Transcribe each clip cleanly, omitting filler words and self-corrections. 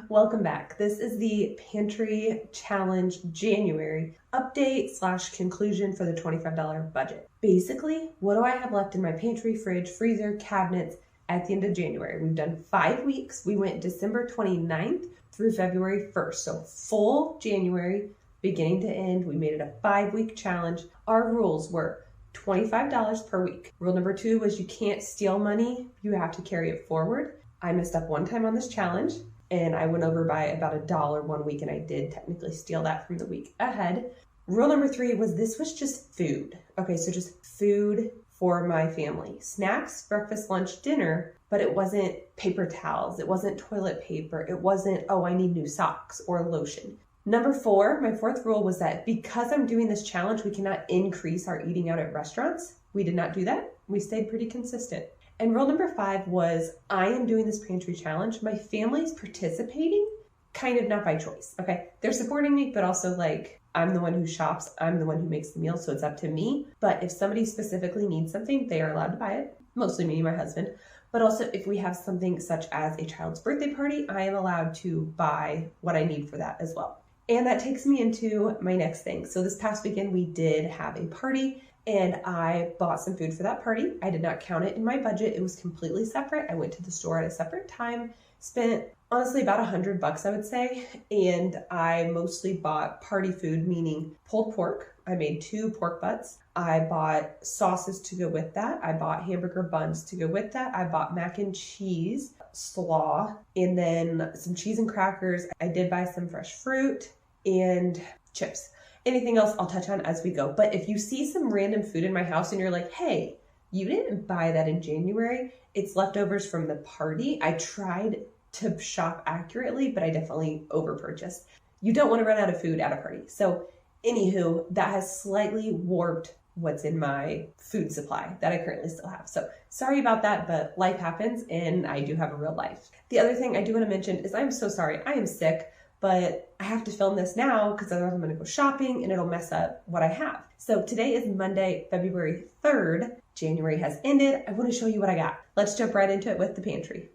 Welcome back. This is the Pantry Challenge January update / conclusion for the $25 budget. Basically, what do I have left in my pantry, fridge, freezer, cabinets at the end of January? We've done 5 weeks. We went December 29th through February 1st. So full January, beginning to end. We made it a 5-week challenge. Our rules were $25 per week. Rule number 2 was you can't steal money. You have to carry it forward. I messed up one time on this challenge, and I went over by about $1 one week, and I did technically steal that from the week ahead. Rule number 3 was this was just food. Okay, so just food for my family. Snacks, breakfast, lunch, dinner, but it wasn't paper towels. It wasn't toilet paper. It wasn't, oh, I need new socks or lotion. Number 4, my 4th rule was that because I'm doing this challenge, we cannot increase our eating out at restaurants. We did not do that. We stayed pretty consistent. And rule number 5 was I am doing this pantry challenge. My family's participating, kind of not by choice, okay? They're supporting me, but also like I'm the one who shops. I'm the one who makes the meal, so it's up to me. But if somebody specifically needs something, they are allowed to buy it. Mostly me and my husband. But also if we have something such as a child's birthday party, I am allowed to buy what I need for that as well. And that takes me into my next thing. So this past weekend, we did have a party, and I bought some food for that party. I did not count it in my budget. It was completely separate. I went to the store at a separate time, spent honestly about $100, I would say. And I mostly bought party food, meaning pulled pork. I made 2 pork butts. I bought sauces to go with that. I bought hamburger buns to go with that. I bought mac and cheese, slaw, and then some cheese and crackers. I did buy some fresh fruit and chips. Anything else I'll touch on as we go. But if you see some random food in my house and you're like, hey, you didn't buy that in January, it's leftovers from the party. I tried to shop accurately, but I definitely over-purchased. You don't want to run out of food at a party. So anywho, that has slightly warped what's in my food supply that I currently still have. So sorry about that, but life happens and I do have a real life. The other thing I do want to mention is I'm so sorry. I am sick, but I have to film this now because otherwise I'm going to go shopping and it'll mess up what I have. So today is Monday, February 3rd. January has ended. I want to show you what I got. Let's jump right into it with the pantry.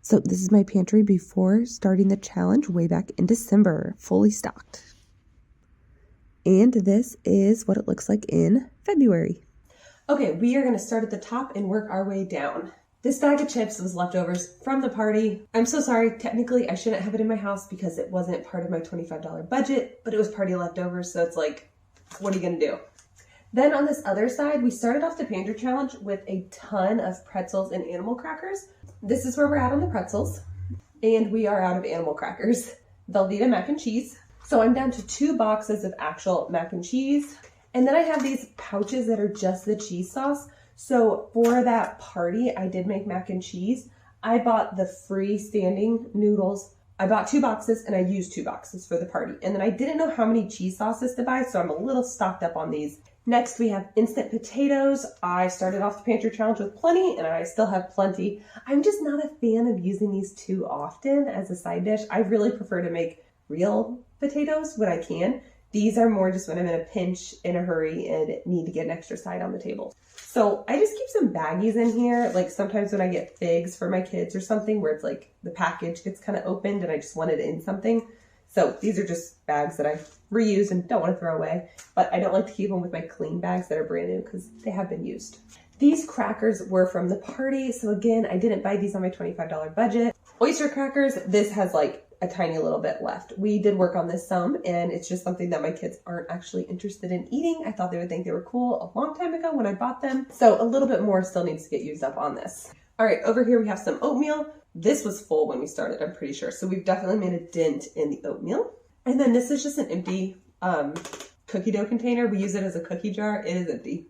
So this is my pantry before starting the challenge way back in December, fully stocked. And this is what it looks like in February. Okay, we are going to start at the top and work our way down. This bag of chips was leftovers from the party. I'm so sorry. Technically, I shouldn't have it in my house because it wasn't part of my $25 budget, but it was party leftovers. So it's like, what are you going to do? Then on this other side, we started off the pantry challenge with a ton of pretzels and animal crackers. This is where we're at on the pretzels. And we are out of animal crackers. Velveeta mac and cheese. So I'm down to 2 boxes of actual mac and cheese. And then I have these pouches that are just the cheese sauce. So for that party, I did make mac and cheese. I bought the freestanding noodles. I bought 2 boxes and I used 2 boxes for the party. And then I didn't know how many cheese sauces to buy, so I'm a little stocked up on these. Next, we have instant potatoes. I started off the pantry challenge with plenty and I still have plenty. I'm just not a fan of using these too often as a side dish. I really prefer to make real potatoes when I can. These are more just when I'm in a pinch, in a hurry, and need to get an extra side on the table. So I just keep some baggies in here. Like sometimes when I get figs for my kids or something where it's like the package gets kind of opened and I just want it in something. So these are just bags that I reuse and don't want to throw away. But I don't like to keep them with my clean bags that are brand new because they have been used. These crackers were from the party. So again, I didn't buy these on my $25 budget. Oyster crackers, this has like a tiny little bit left. We did work on this some, and it's just something that my kids aren't actually interested in eating. I thought they would think they were cool a long time ago when I bought them. So a little bit more still needs to get used up on this. All right, over here we have some oatmeal. This was full when we started, I'm pretty sure. So we've definitely made a dent in the oatmeal. And then this is just an empty cookie dough container. We use it as a cookie jar. It is empty.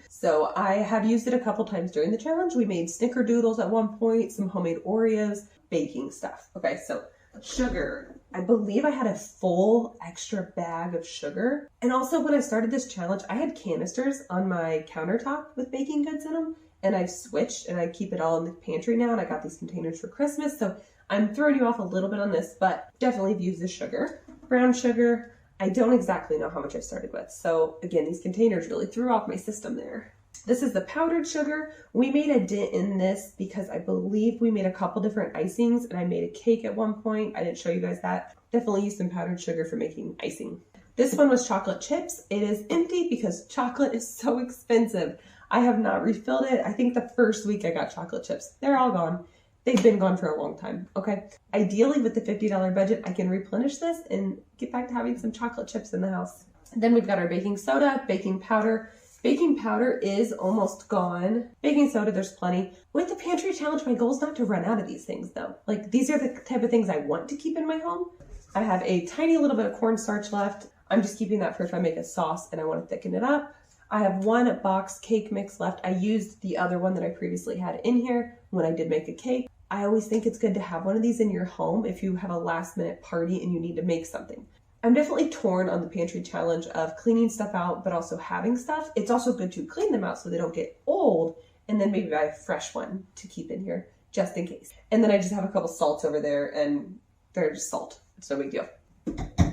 So I have used it a couple times during the challenge. We made snickerdoodles at one point, some homemade Oreos, baking stuff. Okay, so sugar. I believe I had a full extra bag of sugar. And also when I started this challenge, I had canisters on my countertop with baking goods in them. And I've switched and I keep it all in the pantry now. And I got these containers for Christmas. So I'm throwing you off a little bit on this, but definitely have used the sugar. Brown sugar. I don't exactly know how much I started with. So again, these containers really threw off my system there. This is the powdered sugar. We made a dent in this because I believe we made a couple different icings and I made a cake at one point. I didn't show you guys that. Definitely use some powdered sugar for making icing. This one was chocolate chips. It is empty because chocolate is so expensive. I have not refilled it. I think the first week I got chocolate chips. They're all gone. They've been gone for a long time, okay? Ideally, with the $50 budget, I can replenish this and get back to having some chocolate chips in the house. Then we've got our baking soda, baking powder. Baking powder is almost gone. Baking soda, there's plenty. With the pantry challenge, my goal is not to run out of these things though. Like, these are the type of things I want to keep in my home. I have a tiny little bit of cornstarch left. I'm just keeping that for if I make a sauce and I want to thicken it up. I have one box cake mix left. I used the other one that I previously had in here when I did make a cake. I always think it's good to have one of these in your home if you have a last minute party and you need to make something. I'm definitely torn on the pantry challenge of cleaning stuff out, but also having stuff. It's also good to clean them out so they don't get old and then maybe buy a fresh one to keep in here just in case. And then I just have a couple salts over there and they're just salt. It's no big deal.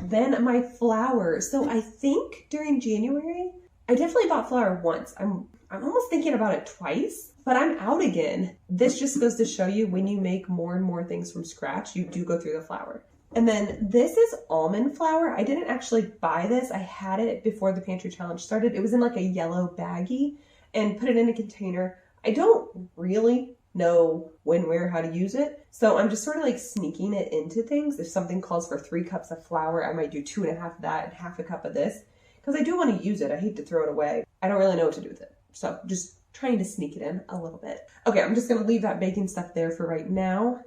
Then my flour. So I think during January, I definitely bought flour once. I'm almost thinking about it twice, but I'm out again. This just goes to show you when you make more and more things from scratch, you do go through the flour. And then this is almond flour. I didn't actually buy this. I had it before the pantry challenge started. It was in like a yellow baggie and put it in a container. I don't really know when, where, how to use it. So I'm just sort of like sneaking it into things. If something calls for 3 cups of flour, I might do 2.5 of that and half a cup of this because I do want to use it. I hate to throw it away. I don't really know what to do with it. So just trying to sneak it in a little bit. Okay, I'm just going to leave that baking stuff there for right now.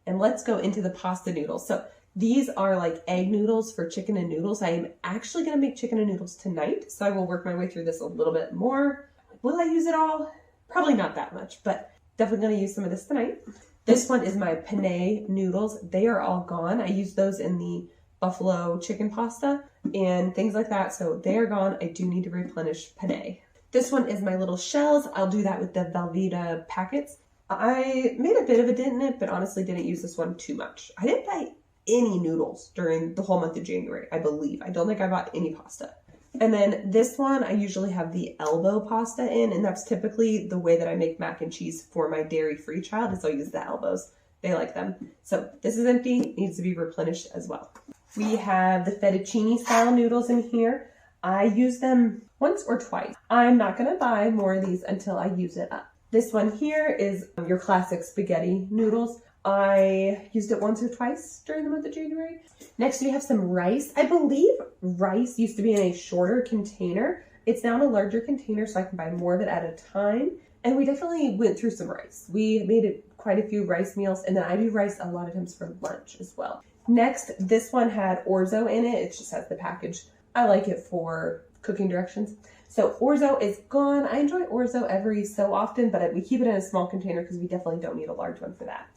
And let's go into the pasta noodles. So these are like egg noodles for chicken and noodles. I am actually going to make chicken and noodles tonight. So I will work my way through this a little bit more. Will I use it all? Probably not that much, but definitely going to use some of this tonight. This one is my penne noodles. They are all gone. I used those in the buffalo chicken pasta and things like that. So they are gone. I do need to replenish penne. This one is my little shells. I'll do that with the Velveeta packets. I made a bit of a dent in it, but honestly didn't use this one too much. I didn't buy any noodles during the whole month of January, I believe. I don't think I bought any pasta. And then this one, I usually have the elbow pasta in, and that's typically the way that I make mac and cheese for my dairy-free child, is I'll use the elbows. They like them. So this is empty, needs to be replenished as well. We have the fettuccine style noodles in here. I use them once or twice. I'm not gonna buy more of these until I use it up. This one here is your classic spaghetti noodles. I used it once or twice during the month of January. Next, we have some rice. I believe rice used to be in a shorter container. It's now in a larger container, so I can buy more of it at a time. And we definitely went through some rice. We made quite a few rice meals, and then I do rice a lot of times for lunch as well. Next, this one had orzo in it. It just has the package. I like it for cooking directions. So orzo is gone. I enjoy orzo every so often, but we keep it in a small container because we definitely don't need a large one for that.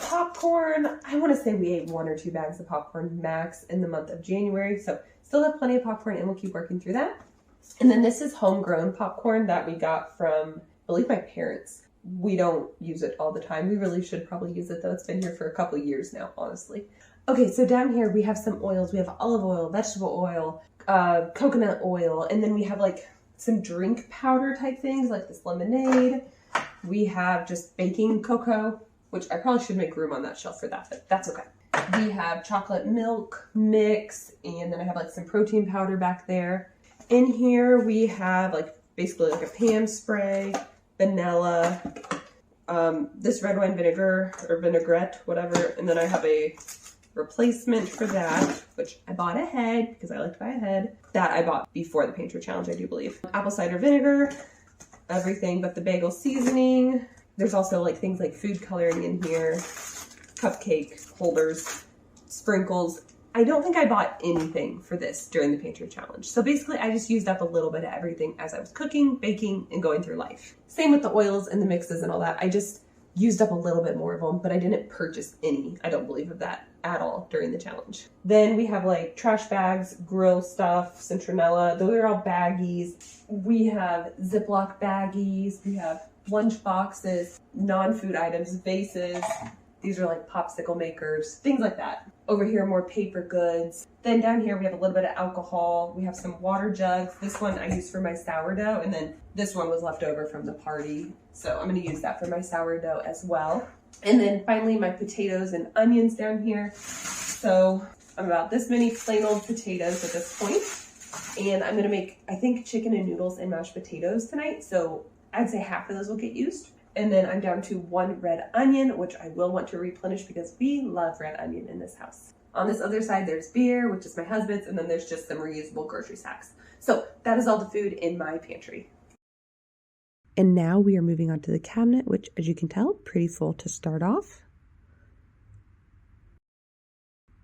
Popcorn, I want to say we ate 1 or 2 bags of popcorn max in the month of January, so still have plenty of popcorn and we'll keep working through that. And then this is homegrown popcorn that we got from, I believe, my parents. We don't use it all the time. We really should probably use it though. It's been here for a couple years now, honestly. Okay, so down here we have some oils. We have olive oil, vegetable oil, coconut oil, and then we have like some drink powder type things like this lemonade. We have just baking cocoa, which I probably should make room on that shelf for that, but that's okay. We have chocolate milk mix, and then I have like some protein powder back there. In here we have like basically like a Pam spray, vanilla, this red wine vinegar or vinaigrette, whatever, and then I have a replacement for that, which I bought ahead because I like to buy ahead. That I bought before the pantry challenge, I do believe. Apple cider vinegar, everything but the bagel seasoning. There's also like things like food coloring in here, cupcake holders, sprinkles. I don't think I bought anything for this during the pantry challenge. So basically I just used up a little bit of everything as I was cooking, baking, and going through life. Same with the oils and the mixes and all that. I just used up a little bit more of them, but I didn't purchase any, I don't believe, of that at all during the challenge. Then we have like trash bags, grill stuff, citronella. Those are all baggies. We have Ziploc baggies. We have lunch boxes, non-food items, vases, These are like popsicle makers, things like that. Over here, more paper goods. Then down here, we have a little bit of alcohol. We have some water jugs. This one I use for my sourdough, and then this one was left over from the party. So I'm gonna use that for my sourdough as well. And then finally, my potatoes and onions down here. So I'm about this many plain old potatoes at this point. And I'm gonna make, I think, chicken and noodles and mashed potatoes tonight. So I'd say half of those will get used. And then I'm down to 1 red onion, which I will want to replenish because we love red onion in this house. On this other side, there's beer, which is my husband's, and then there's just some reusable grocery sacks. So that is all the food in my pantry. And now we are moving on to the cabinet, which, as you can tell, pretty full to start off.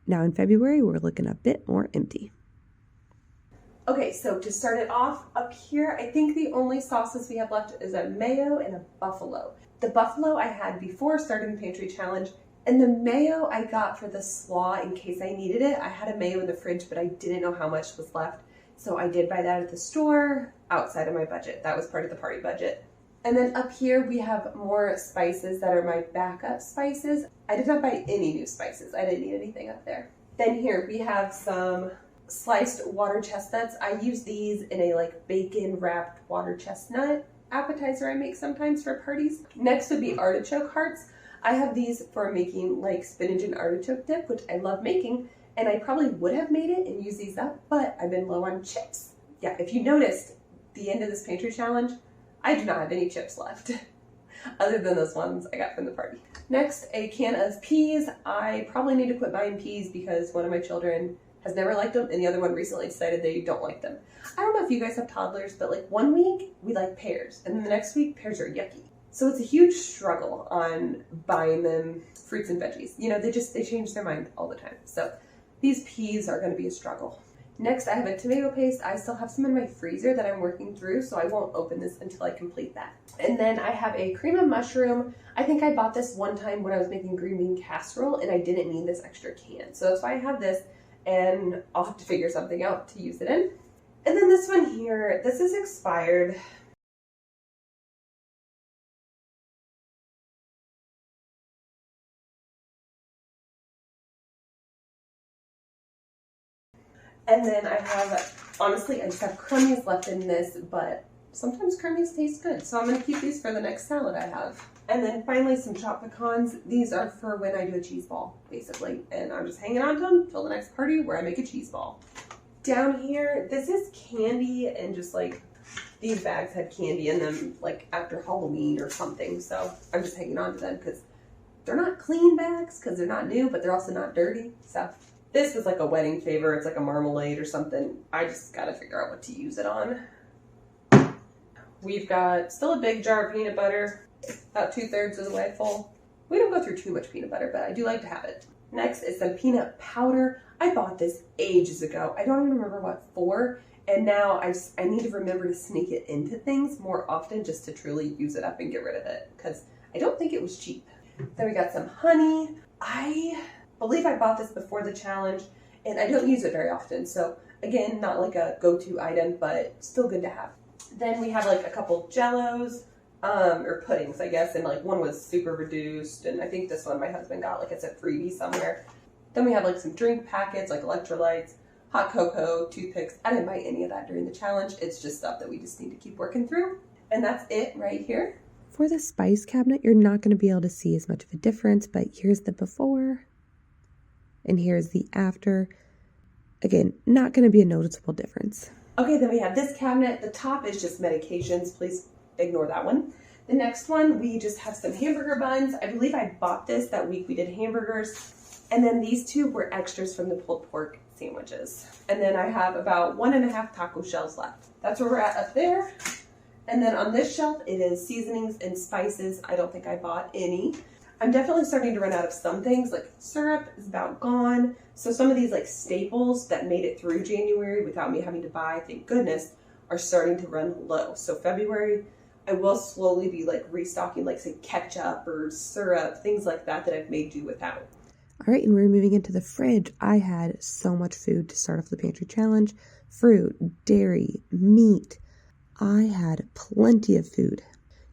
Now in February, we're looking a bit more empty. Okay, so to start it off, up here, I think the only sauces we have left is a mayo and a buffalo. The buffalo I had before starting the pantry challenge, and the mayo I got for the slaw in case I needed it. I had a mayo in the fridge, but I didn't know how much was left. So I did buy that at the store outside of my budget. That was part of the party budget. And then up here, we have more spices that are my backup spices. I did not buy any new spices. I didn't need anything up there. Then here we have some sliced water chestnuts. I use these in a like bacon wrapped water chestnut appetizer I make sometimes for parties. Next would be artichoke hearts. I have these for making like spinach and artichoke dip, which I love making, and I probably would have made it and used these up, but I've been low on chips. Yeah, if you noticed, the end of this pantry challenge, I do not have any chips left, other than those ones I got from the party. Next, a can of peas. I probably need to quit buying peas because one of my children has never liked them, and the other one recently decided they don't like them. I don't know if you guys have toddlers, but like one week we like pears, and then the next week pears are yucky. So it's a huge struggle on buying them fruits and veggies. You know, they change their mind all the time. So these peas are gonna be a struggle. Next, I have a tomato paste. I still have some in my freezer that I'm working through, so I won't open this until I complete that. And then I have a cream of mushroom. I think I bought this one time when I was making green bean casserole, and I didn't need this extra can. So that's why I have this, and I'll have to figure something out to use it in. And then this one here, this is expired. And then I have, honestly, I just have crummies left in this, but sometimes crummies taste good. So I'm gonna keep these for the next salad I have. And then finally some chopped pecans. These are for when I do a cheese ball, basically. And I'm just hanging on to them till the next party where I make a cheese ball. Down here, this is candy, and just like these bags had candy in them like after Halloween or something. So I'm just hanging on to them because they're not clean bags because they're not new, but they're also not dirty. So this was like a wedding favor. It's like a marmalade or something. I just got to figure out what to use it on. We've got still a big jar of peanut butter, about 2/3 of the way full. We don't go through too much peanut butter, but I do like to have it. Next is some peanut powder. I bought this ages ago. I don't even remember what for. And now I need to remember to sneak it into things more often just to truly use it up and get rid of it because I don't think it was cheap. Then we got some honey. I believe I bought this before the challenge, and I don't use it very often. So again, not like a go-to item, but still good to have. Then we have like a couple Jellos, or puddings, I guess, and like one was super reduced, and I think this one my husband got, like it's a freebie somewhere. Then we have like some drink packets, like electrolytes, hot cocoa, toothpicks. I didn't buy any of that during the challenge. It's just stuff that we just need to keep working through. And that's it right here. For the spice cabinet, you're not going to be able to see as much of a difference, but here's the before and here's the after. Again, not going to be a noticeable difference. Okay, then we have this cabinet. The top is just medications. Please ignore that one. The next one, we just have some hamburger buns. I believe I bought this that week we did hamburgers. And then these two were extras from the pulled pork sandwiches. And then I have about 1.5 taco shells left. That's where we're at up there. And then on this shelf, it is seasonings and spices. I don't think I bought any. I'm definitely starting to run out of some things, like syrup is about gone. So some of these like staples that made it through January without me having to buy, thank goodness, are starting to run low. So February, I will slowly be like restocking like say ketchup or syrup, things like that I've made do without. All right, and we're moving into the fridge. I had so much food to start off the pantry challenge. Fruit, dairy, meat. I had plenty of food.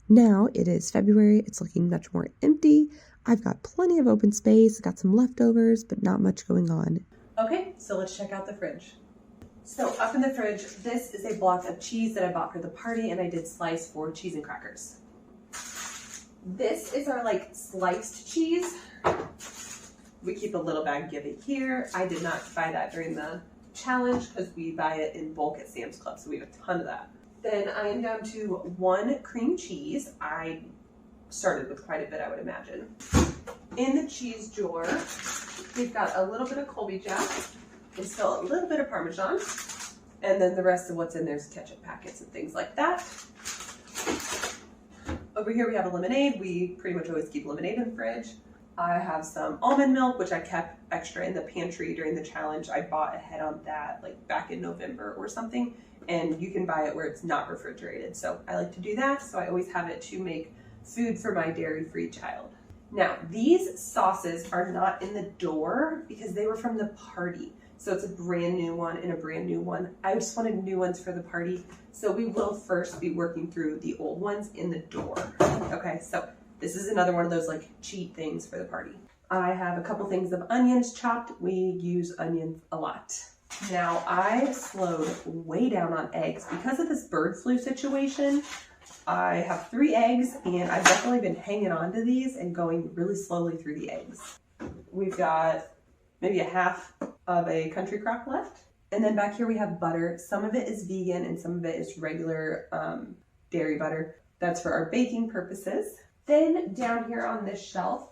Now it is February. It's looking much more empty. I've got plenty of open space, got some leftovers, but not much going on. Okay, so let's check out the fridge. So up in the fridge, this is a block of cheese that I bought for the party, and I did slice for cheese and crackers. This is our like sliced cheese. We keep a little bag, give it here. I did not buy that during the challenge because we buy it in bulk at Sam's Club, so we have a ton of that. Then I am down to 1 cream cheese. I started with quite a bit, I would imagine. In the cheese drawer, we've got a little bit of Colby Jack and still a little bit of Parmesan. And then the rest of what's in there is ketchup packets and things like that. Over here we have a lemonade. We pretty much always keep lemonade in the fridge. I have some almond milk, which I kept extra in the pantry during the challenge. I bought ahead on that like back in November or something, and you can buy it where it's not refrigerated. So I like to do that. So I always have it to make food for my dairy-free child. Now, these sauces are not in the door because they were from the party. So it's a brand new one and a brand new one. I just wanted new ones for the party. So we will first be working through the old ones in the door. Okay, so this is another one of those like cheat things for the party. I have a couple things of onions chopped. We use onions a lot. Now I slowed way down on eggs because of this bird flu situation. I have 3 eggs and I've definitely been hanging on to these and going really slowly through the eggs. We've got maybe a half of a country crock left. And then back here we have butter. Some of it is vegan and some of it is regular dairy butter. That's for our baking purposes. Then down here on this shelf,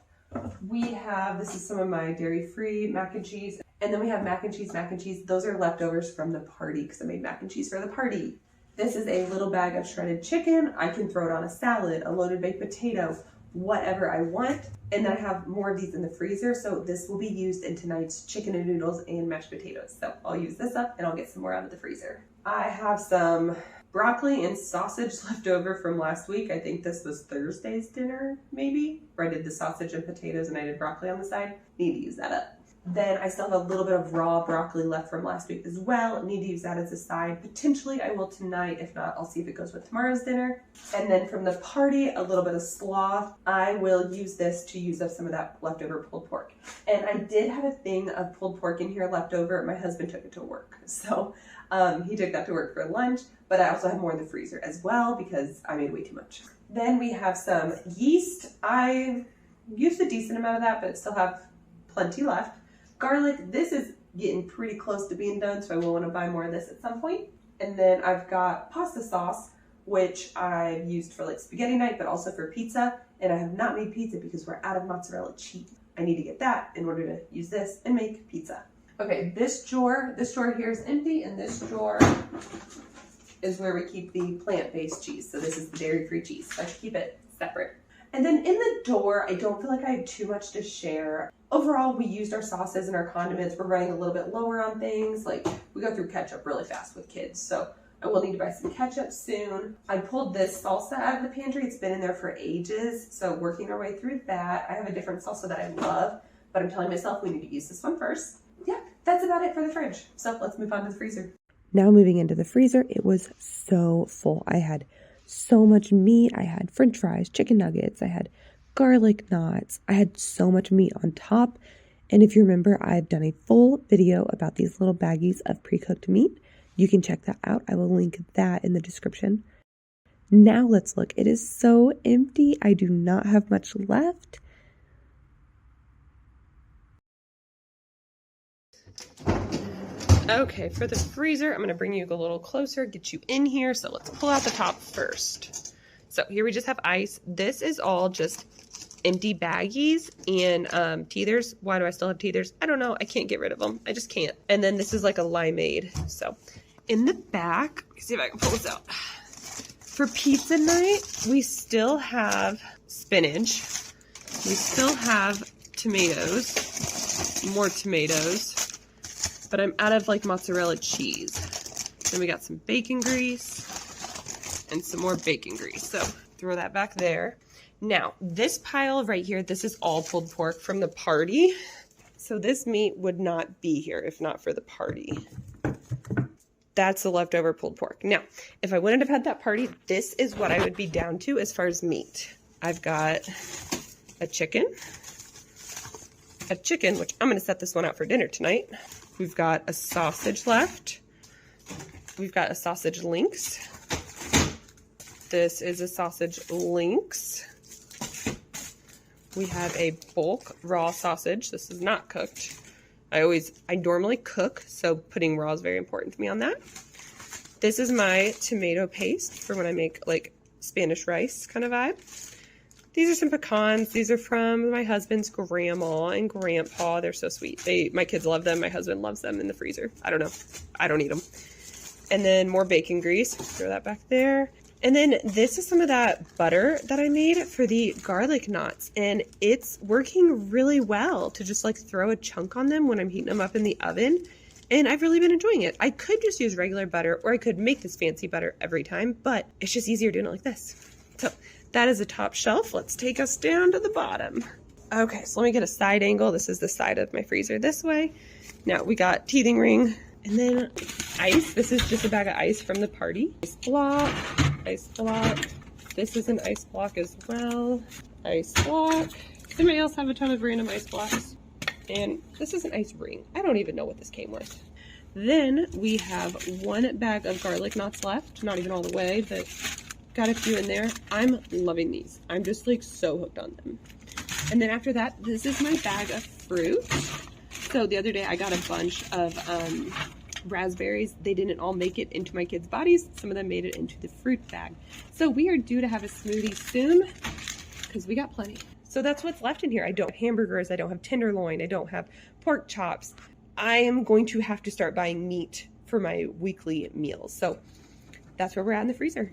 we have, this is some of my dairy-free mac and cheese. And then we have mac and cheese. Those are leftovers from the party because I made mac and cheese for the party. This is a little bag of shredded chicken. I can throw it on a salad, a loaded baked potato, whatever I want. And then I have more of these in the freezer. So this will be used in tonight's chicken and noodles and mashed potatoes. So I'll use this up and I'll get some more out of the freezer. I have some broccoli and sausage left over from last week. I think this was Thursday's dinner, maybe, where I did the sausage and potatoes and I did broccoli on the side. Need to use that up. Then I still have a little bit of raw broccoli left from last week as well. Need to use that as a side. Potentially I will tonight. If not, I'll see if it goes with tomorrow's dinner. And then from the party, a little bit of sloth. I will use this to use up some of that leftover pulled pork. And I did have a thing of pulled pork in here left over. My husband took it to work. So he took that to work for lunch. But I also have more in the freezer as well because I made way too much. Then we have some yeast. I used a decent amount of that, but still have plenty left. Garlic, this is getting pretty close to being done, so I will want to buy more of this at some point. And then I've got pasta sauce, which I've used for like spaghetti night, but also for pizza. And I have not made pizza because we're out of mozzarella cheese. I need to get that in order to use this and make pizza. Okay, this drawer here is empty, and this drawer is where we keep the plant-based cheese. So this is the dairy-free cheese. So I should keep it separate. And then in the door, I don't feel like I have too much to share. Overall, we used our sauces and our condiments. We're running a little bit lower on things. Like, we go through ketchup really fast with kids, so I will need to buy some ketchup soon. I pulled this salsa out of the pantry. It's been in there for ages, so working our way through that. I have a different salsa that I love, but I'm telling myself we need to use this one first. Yeah, that's about it for the fridge. So let's move on to the freezer. Now moving into the freezer, it was so full. I had so much meat. I had french fries, chicken nuggets. I had garlic knots. I had so much meat on top. And if you remember, I've done a full video about these little baggies of pre-cooked meat. You can check that out. I will link that in the description. Now let's look. It is so empty. I do not have much left. Okay, for the freezer, I'm going to bring you a little closer, get you in here. So let's pull out the top first. So here we just have ice. This is all just empty baggies and teethers. Why do I still have teethers? I don't know. I can't get rid of them. I just can't. And then this is like a limeade. So in the back, let me see if I can pull this out. For pizza night, we still have spinach. We still have tomatoes, more tomatoes. But I'm out of like mozzarella cheese. Then we got some bacon grease and some more bacon grease. So throw that back there. Now this pile right here, this is all pulled pork from the party. So this meat would not be here if not for the party. That's the leftover pulled pork. Now, if I wouldn't have had that party, this is what I would be down to as far as meat. I've got a chicken, which I'm going to set this one out for dinner tonight. We've got a sausage left. We've got a sausage links. This is a sausage links. We have a bulk raw sausage. This is not cooked. I normally cook, so putting raw is very important to me on that. This is my tomato paste for when I make like Spanish rice kind of vibe. These are some pecans. These are from my husband's grandma and grandpa. They're so sweet. My kids love them. My husband loves them in the freezer. I don't know. I don't eat them. And then more bacon grease. Throw that back there. And then this is some of that butter that I made for the garlic knots. And it's working really well to just like throw a chunk on them when I'm heating them up in the oven. And I've really been enjoying it. I could just use regular butter, or I could make this fancy butter every time, but it's just easier doing it like this. So that is the top shelf. Let's take us down to the bottom. Okay, so let me get a side angle. This is the side of my freezer this way. Now we got teething ring, and then ice. This is just a bag of ice from the party. Ice block, ice block. This is an ice block as well. Ice block. Does anybody else have a ton of random ice blocks? And this is an ice ring. I don't even know what this came with. Then we have one bag of garlic knots left. Not even all the way, but got a few in there. I'm loving these. I'm just like so hooked on them. And then after that, this is my bag of fruit. So the other day I got a bunch of raspberries. They didn't all make it into my kids' bodies. Some of them made it into the fruit bag. So we are due to have a smoothie soon because we got plenty. So that's what's left in here. I don't have hamburgers. I don't have tenderloin. I don't have pork chops. I am going to have to start buying meat for my weekly meals. So that's where we're at in the freezer.